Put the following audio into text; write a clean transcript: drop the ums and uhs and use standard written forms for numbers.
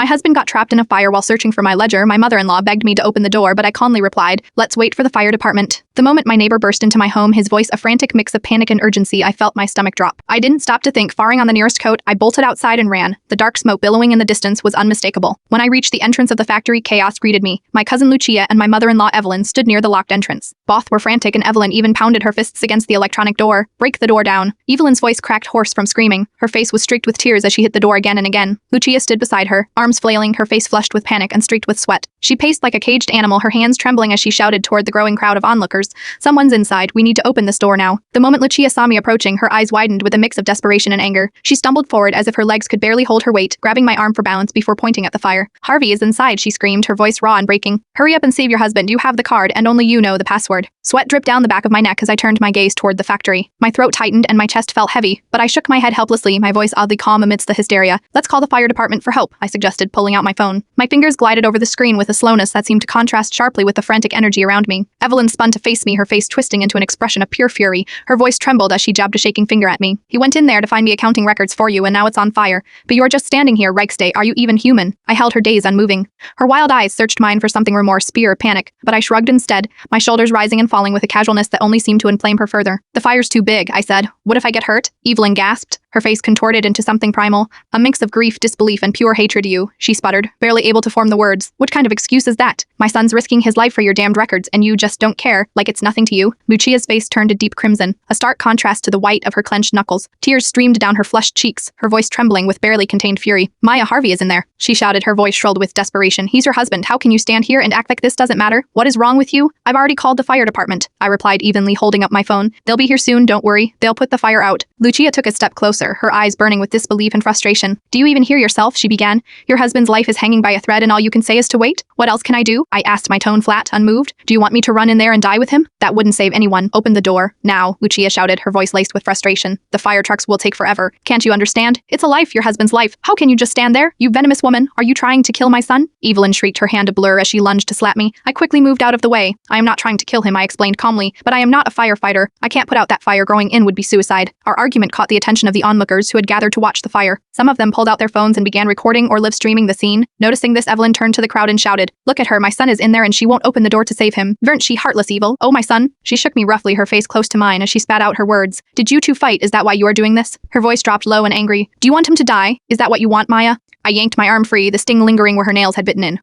My husband got trapped in a fire while searching for my ledger. My mother-in-law begged me to open the door, but I calmly replied, "Let's wait for the fire department." The moment my neighbor burst into my home, his voice a frantic mix of panic and urgency, I felt my stomach drop. I didn't stop to think. Faring on the nearest coat, I bolted outside and ran. The dark smoke billowing in the distance was unmistakable. When I reached the entrance of the factory, chaos greeted me. My cousin Lucia and my mother-in-law Evelyn stood near the locked entrance. Both were frantic, and Evelyn even pounded her fists against the electronic door. "Break the door down." Evelyn's voice cracked hoarse from screaming. Her face was streaked with tears as she hit the door again and again. Lucia stood beside her, arms flailing, her face flushed with panic and streaked with sweat. She paced like a caged animal, her hands trembling as she shouted toward the growing crowd of onlookers, "Someone's inside. We need to open this door now." The moment Lucia saw me approaching, her eyes widened with a mix of desperation and anger. She stumbled forward as if her legs could barely hold her weight, grabbing my arm for balance before pointing at the fire. "Harvey is inside," she screamed, her voice raw and breaking. "Hurry up and save your husband. You have the card, and only you know the password." Sweat dripped down the back of my neck as I turned my gaze toward the factory. My throat tightened and my chest felt heavy, but I shook my head helplessly, my voice oddly calm amidst the hysteria. "Let's call the fire department for help," I suggested, pulling out my phone. My fingers glided over the screen with a slowness that seemed to contrast sharply with the frantic energy around me. Evelyn spun to face me, her face twisting into an expression of pure fury. Her voice trembled as she jabbed a shaking finger at me. "He went in there to find me accounting records for you, and now it's on fire. But you're just standing here, Reichstay. Are you even human?" I held her gaze unmoving. Her wild eyes searched mine for something remorse, fear, panic, but I shrugged instead, my shoulders rising and falling with a casualness that only seemed to inflame her further. "The fire's too big," I said. "What if I get hurt?" Evelyn gasped. Her face contorted into something primal, a mix of grief, disbelief, and pure hatred. "You," she sputtered, barely able to form the words. "What kind of excuse is that? My son's risking his life for your damned records, and you just don't care, like it's nothing to you?" Lucia's face turned a deep crimson, a stark contrast to the white of her clenched knuckles. Tears streamed down her flushed cheeks, her voice trembling with barely contained fury. "Maya, Harvey is in there," she shouted, her voice shrilled with desperation. "He's your husband. How can you stand here and act like this doesn't matter? What is wrong with you?" "I've already called the fire department," I replied evenly, holding up my phone. "They'll be here soon, don't worry. They'll put the fire out." Lucia took a step closer, her eyes burning with disbelief and frustration. "Do you even hear yourself?" she began. "Your husband's life is hanging by a thread and all you can say is to wait? What else can I do?" I asked, my tone flat, unmoved. "Do you want me to run in there and die with him? That wouldn't save anyone. Open the door, now," Lucia shouted, her voice laced with frustration. "The fire trucks will take forever. Can't you understand? It's a life, your husband's life. How can you just stand there? You venomous woman, are you trying to kill my son?" Evelyn shrieked, her hand a blur as she lunged to slap me. I quickly moved out of the way. "I am not trying to kill him," I explained calmly, "but I am not a firefighter. I can't put out that fire. Going in would be suicide." Our argument caught the attention of the onlookers who had gathered to watch the fire. Some of them pulled out their phones and began recording or live streaming the scene. Noticing this, Evelyn turned to the crowd and shouted, "Look at her, my son is in there and she won't open the door to save him. Weren't she heartless evil? Oh, my son." She shook me roughly, her face close to mine as she spat out her words. "Did you two fight? Is that why you are doing this?" Her voice dropped low and angry. "Do you want him to die? Is that what you want, Maya?" I yanked my arm free, the sting lingering where her nails had bitten in.